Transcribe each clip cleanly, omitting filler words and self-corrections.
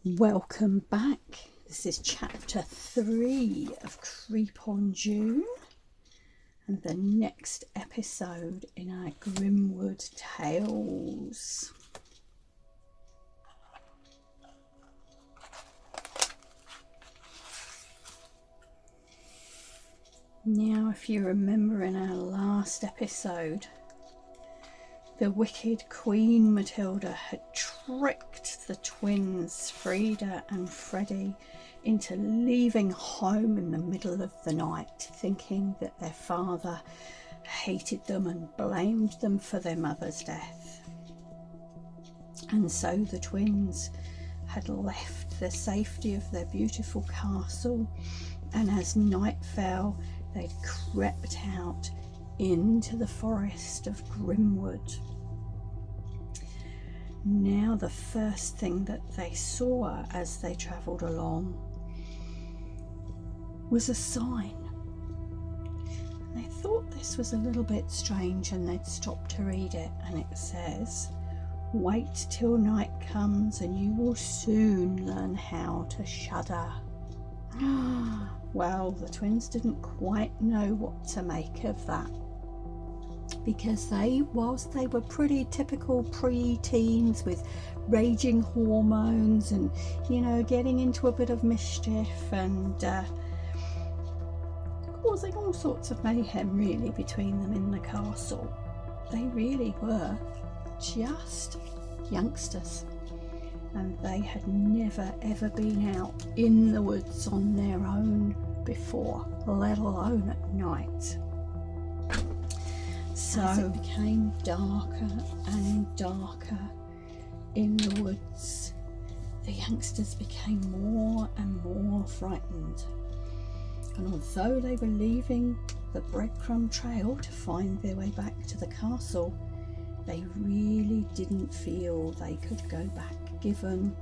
Welcome back. This is chapter 3 of Creep on June and the next episode in our Grimwood Tales. Now, if you remember in our last episode, the wicked Queen Matilda had tricked the twins Frida and Freddie into leaving home in the middle of the night, thinking that their father hated them and blamed them for their mother's death. And so the twins had left the safety of their beautiful castle, and as night fell, they'd crept out into the forest of Grimwood. Now the first thing that they saw as they travelled along was a sign. They thought this was a little bit strange and they'd stop to read it, and it says, "Wait till night comes and you will soon learn how to shudder." Well, the twins didn't quite know what to make of that, because whilst they were pretty typical pre-teens with raging hormones and, getting into a bit of mischief and causing all sorts of mayhem really between them in the castle, they really were just youngsters, and they had never ever been out in the woods on their own before, let alone at night. So as it became darker and darker in the woods, the youngsters became more and more frightened. And although they were leaving the breadcrumb trail to find their way back to the castle, they really didn't feel they could go back, given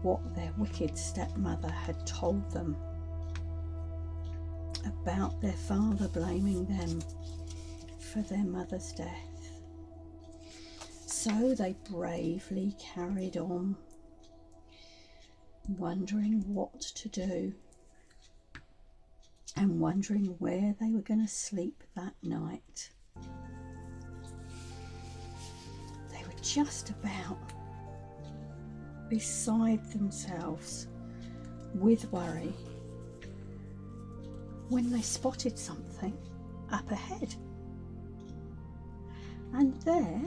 what their wicked stepmother had told them about their father blaming them for their mother's death. So they bravely carried on, wondering what to do and wondering where they were going to sleep that night. They were just about beside themselves with worry when they spotted something up ahead. And there,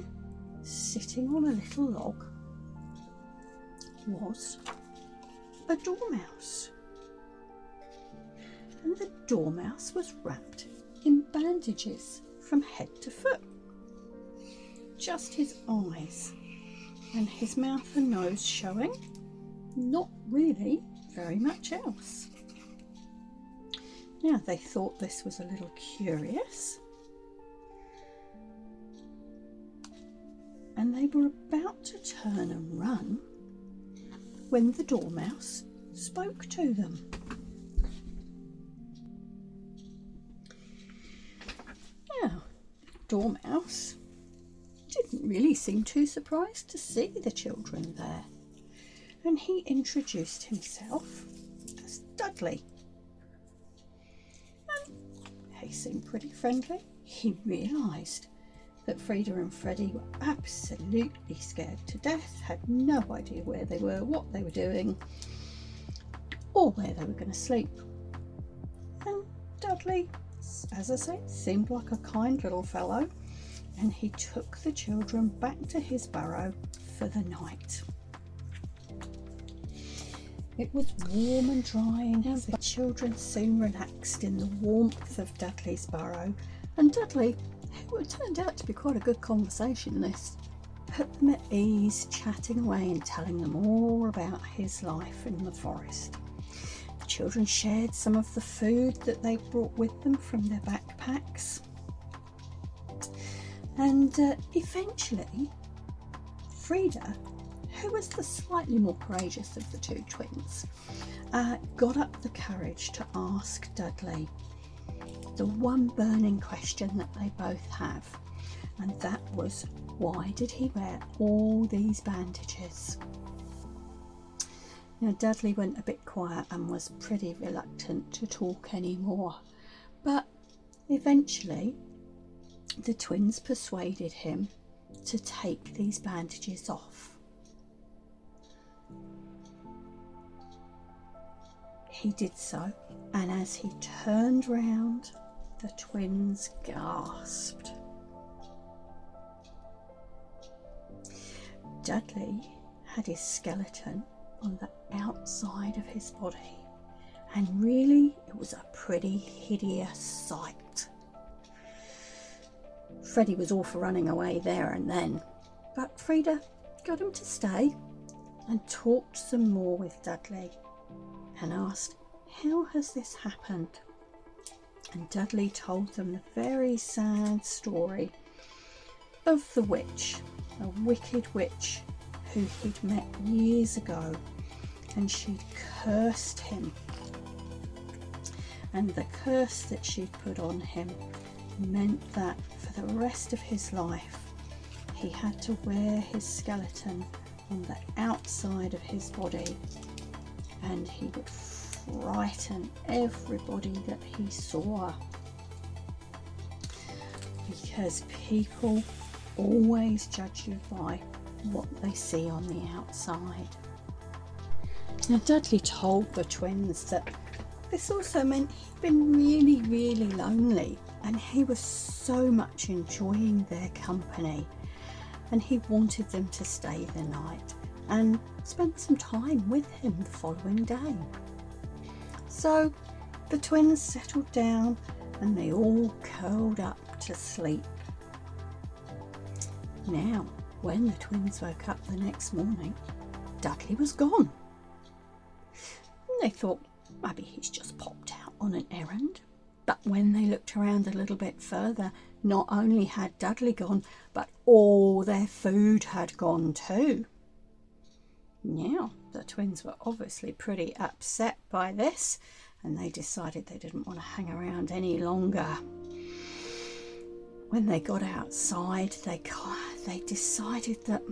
sitting on a little log, was a dormouse. And the dormouse was wrapped in bandages from head to foot. Just his eyes and his mouth and nose showing, not really very much else. Now, they thought this was a little curious, and they were about to turn and run when the dormouse spoke to them. Now, Dormouse didn't really seem too surprised to see the children there, and he introduced himself as Dudley. And he seemed pretty friendly. He realised that Frida and Freddie were absolutely scared to death, had no idea where they were, what they were doing, or where they were going to sleep. And Dudley, as I said, seemed like a kind little fellow, and he took the children back to his burrow for the night. It was warm and dry, and the children soon relaxed in the warmth of Dudley's burrow, and Dudley, who turned out to be quite a good conversationalist, put them at ease, chatting away and telling them all about his life in the forest. The children shared some of the food that they brought with them from their backpacks. And eventually, Frida, who was the slightly more courageous of the two twins, got up the courage to ask Dudley the one burning question that they both have, and that was, why did he wear all these bandages? Now Dudley went a bit quiet and was pretty reluctant to talk anymore, but eventually the twins persuaded him to take these bandages off. He did so, and as he turned round, the twins gasped. Dudley had his skeleton on the outside of his body, and really it was a pretty hideous sight. Freddie was all for running away there and then, but Frida got him to stay and talked some more with Dudley and asked, how has this happened? And Dudley told them the very sad story of the witch, a wicked witch who he'd met years ago, and she'd cursed him. And the curse that she'd put on him meant that for the rest of his life he had to wear his skeleton on the outside of his body, and he would frighten everybody that he saw, because people always judge you by what they see on the outside. Now Dudley told the twins that this also meant he'd been really, really lonely, and he was so much enjoying their company, and he wanted them to stay the night and spend some time with him the following day. So the twins settled down and they all curled up to sleep. Now, when the twins woke up the next morning, Dudley was gone. And they thought maybe he's just popped out on an errand. But when they looked around a little bit further, not only had Dudley gone, but all their food had gone too. Now, the twins were obviously pretty upset by this, and they decided they didn't want to hang around any longer. When they got outside, they decided that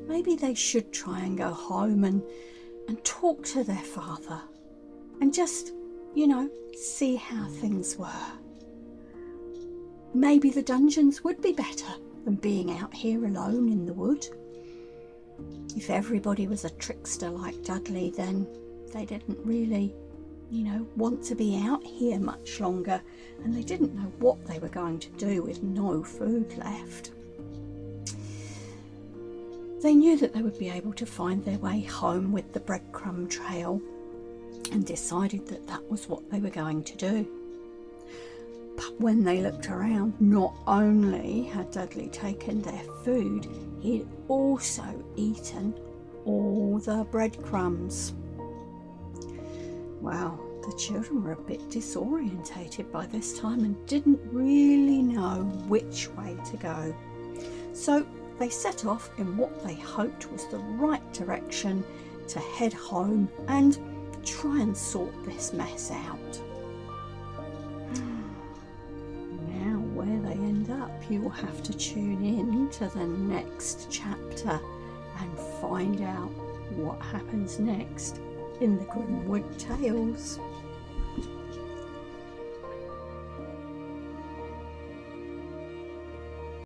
maybe they should try and go home and talk to their father and just, see how things were. Maybe the dungeons would be better than being out here alone in the wood. If everybody was a trickster like Dudley, then they didn't really, want to be out here much longer, and they didn't know what they were going to do with no food left. They knew that they would be able to find their way home with the breadcrumb trail, and decided that that was what they were going to do. But when they looked around, not only had Dudley taken their food, he'd also eaten all the breadcrumbs. Well, the children were a bit disorientated by this time and didn't really know which way to go. So they set off in what they hoped was the right direction to head home and try and sort this mess out. Now, where they end up, you will have to tune in to the next chapter and find out what happens next in the Grimwood Tales.